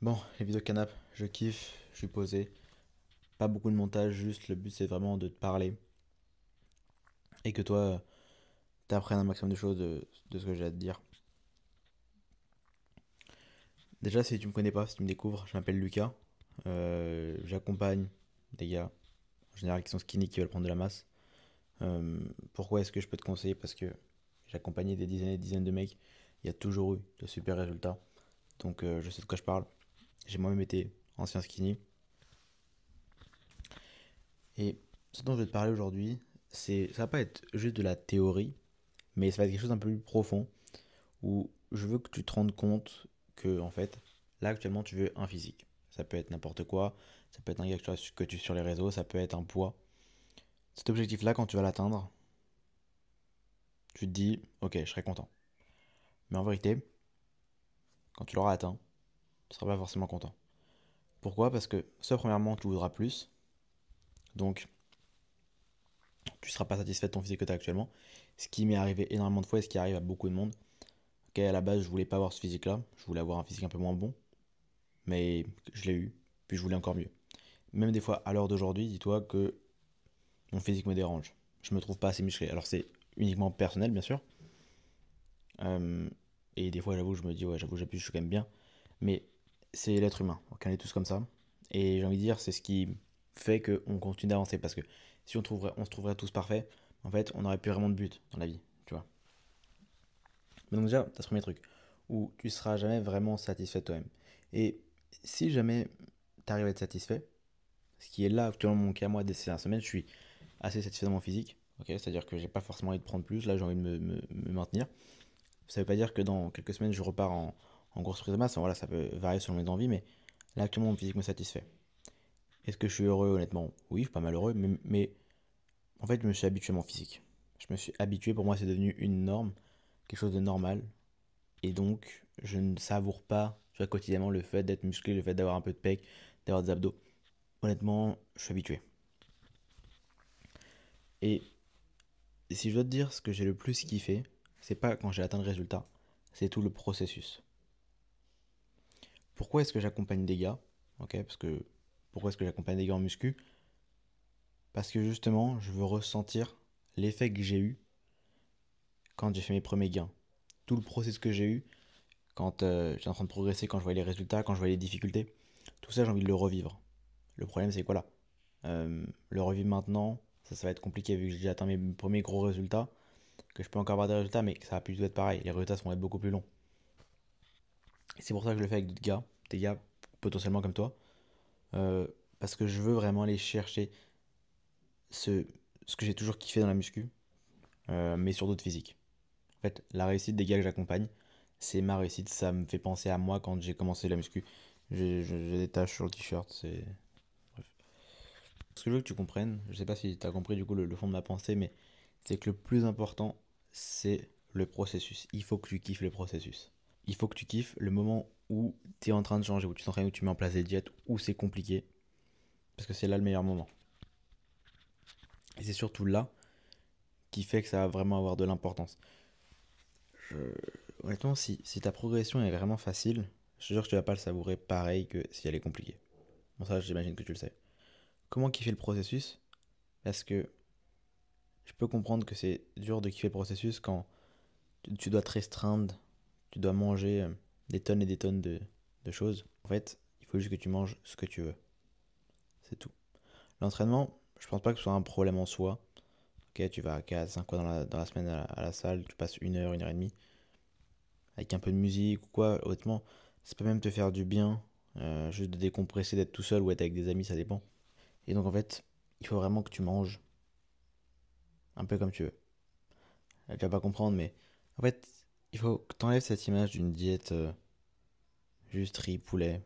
Bon, les vidéos canap, je kiffe, je suis posé. Pas beaucoup de montage, juste le but c'est vraiment de te parler et que toi t'apprennes un maximum de choses de ce que j'ai à te dire. Déjà, si tu me connais pas, si tu me découvres, je m'appelle Lucas. J'accompagne des gars en général qui sont skinny qui veulent prendre de la masse. Euh, Pourquoi est-ce que je peux te conseiller? Parce que j'ai accompagné des dizaines et des dizaines de mecs. Il y a toujours eu de super résultats. Donc je sais de quoi je parle. J'ai moi-même été ancien skinny. Et ce dont je vais te parler aujourd'hui, ça va pas être juste de la théorie, mais ça va être quelque chose d'un peu plus profond, où je veux que tu te rendes compte que, en fait, là actuellement, tu veux un physique. Ça peut être n'importe quoi, ça peut être un gars que tu sur les réseaux, ça peut être un poids. Cet objectif-là, quand tu vas l'atteindre, tu te dis, ok, je serai content. Mais en vérité, quand tu l'auras atteint, tu ne seras pas forcément content. Pourquoi? Parce que, soit premièrement, tu voudras plus, donc tu ne seras pas satisfait de ton physique que tu as actuellement, ce qui m'est arrivé énormément de fois et ce qui arrive à beaucoup de monde. Ok, à la base, je voulais pas avoir ce physique-là, je voulais avoir un physique un peu moins bon, mais je l'ai eu, puis je voulais encore mieux. Même des fois, à l'heure d'aujourd'hui, dis-toi que mon physique me dérange. Je me trouve pas assez musclé. Alors c'est uniquement personnel, bien sûr. Euh, et des fois, j'avoue, je me dis, ouais, j'avoue, j'abuse, je suis quand même bien. Mais c'est l'être humain. Ok, on est tous comme ça. Et j'ai envie de dire, c'est ce qui fait qu'on continue d'avancer. Parce que si on se trouverait tous parfaits, en fait, on n'aurait plus vraiment de but dans la vie. Tu vois. Mais donc déjà, t'as ce premier truc. Où tu seras jamais vraiment satisfait de toi-même. Et si jamais tu arrives à être satisfait, ce qui est là actuellement mon cas, moi, ces dernières semaines, je suis assez satisfait de mon physique. Ok, c'est-à-dire que j'ai pas forcément envie de prendre plus, là j'ai envie de me maintenir. Ça veut pas dire que dans quelques semaines je repars en grosse prise de masse, voilà, ça peut varier selon mes envies, mais là actuellement mon physique me satisfait. Est-ce que je suis heureux honnêtement? Oui, je suis pas mal heureux, mais en fait je me suis habitué à mon physique. Je me suis habitué, pour moi c'est devenu une norme, quelque chose de normal, et donc je ne savoure pas tu vois, quotidiennement le fait d'être musclé, le fait d'avoir un peu de pec, d'avoir des abdos. Honnêtement, je suis habitué. Et si je dois te dire ce que j'ai le plus kiffé, c'est pas quand j'ai atteint le résultat, c'est tout le processus. Pourquoi est-ce que j'accompagne des gars? Ok, parce que pourquoi est-ce que j'accompagne des gars en muscu? Parce que justement, je veux ressentir l'effet que j'ai eu quand j'ai fait mes premiers gains. Tout le processus que j'ai eu quand j'étais en train de progresser, quand je voyais les résultats, quand je voyais les difficultés. Tout ça, j'ai envie de le revivre. Le problème, c'est quoi là? Le revivre maintenant, ça va être compliqué vu que j'ai atteint mes premiers gros résultats, que je peux encore avoir des résultats, mais que ça va plus du tout être pareil. Les résultats vont être beaucoup plus longs. Et c'est pour ça que je le fais avec d'autres gars, des gars potentiellement comme toi, euh, parce que je veux vraiment aller chercher ce, ce que j'ai toujours kiffé dans la muscu, mais sur d'autres physiques. En fait, la réussite des gars que j'accompagne, c'est ma réussite, ça me fait penser à moi quand j'ai commencé la muscu. J'ai des taches sur le t-shirt, c'est... Bref. Ce que je veux que tu comprennes, je sais pas si tu as compris du coup le fond de ma pensée, mais c'est que le plus important, c'est le processus. Il faut que tu kiffes le processus. Il faut que tu kiffes le moment où tu es en train de changer, où tu t'entraînes, où tu mets en place des diètes, où c'est compliqué, parce que c'est là le meilleur moment. Et c'est surtout là qui fait que ça va vraiment avoir de l'importance. Je- Honnêtement, si ta progression est vraiment facile, je te jure que tu vas pas le savourer pareil que si elle est compliquée. Bon, ça, j'imagine que tu le sais. Comment kiffer le processus? Parce que je peux comprendre que c'est dur de kiffer le processus quand tu dois te restreindre, tu dois manger des tonnes et des tonnes de choses. En fait, il faut juste que tu manges ce que tu veux. C'est tout. L'entraînement, je pense pas que ce soit un problème en soi. Ok, tu vas 4, 5 fois dans la semaine à la salle, tu passes une heure et demie, avec un peu de musique ou quoi, honnêtement, ça peut même te faire du bien, juste de décompresser, d'être tout seul ou être avec des amis, ça dépend. Et donc en fait, il faut vraiment que tu manges un peu comme tu veux. Tu vas pas comprendre, mais en fait, il faut que tu enlèves cette image d'une diète juste riz, poulet.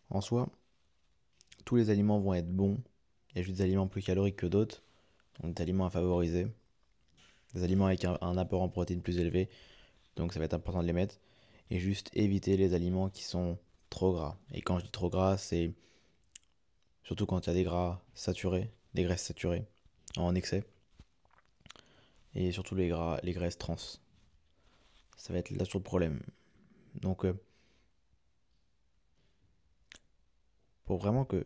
En soi, tous les aliments vont être bons. Il y a juste des aliments plus caloriques que d'autres, donc des aliments à favoriser. Des aliments avec un apport en protéines plus élevé, donc ça va être important de les mettre. Et juste éviter les aliments qui sont trop gras. Et quand je dis trop gras, c'est surtout quand il y a des gras saturés, des graisses saturées en excès, et surtout les graisses trans. Ça va être là sur le problème. Donc pour vraiment que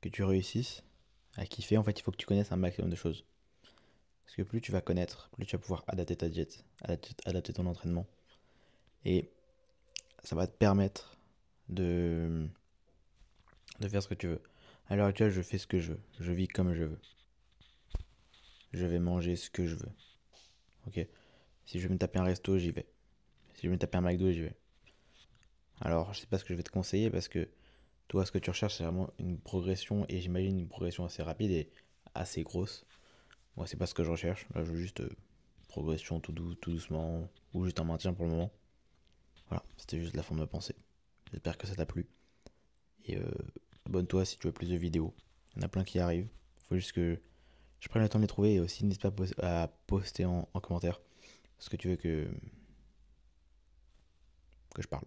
tu réussisses à kiffer, en fait, il faut que tu connaisses un maximum de choses. Parce que plus tu vas connaître, plus tu vas pouvoir adapter ta diète, adapter ton entraînement. Et ça va te permettre de, de faire ce que tu veux. À l'heure actuelle, je fais ce que je veux. Je vis comme je veux. Je vais manger ce que je veux. Ok. Si je veux me taper un resto, j'y vais. Si je veux me taper un McDo, j'y vais. Alors, je sais pas ce que je vais te conseiller parce que toi, ce que tu recherches, c'est vraiment une progression et j'imagine une progression assez rapide et assez grosse. Moi, c'est pas ce que je recherche. Là, je veux juste progression tout doucement ou juste un maintien pour le moment. Voilà, c'était juste la forme de pensée. J'espère que ça t'a plu. Et abonne-toi si tu veux plus de vidéos. Il y en a plein qui arrivent. Faut juste que je prenne le temps de les trouver et aussi n'hésite pas à poster en commentaire ce que tu veux que je parle.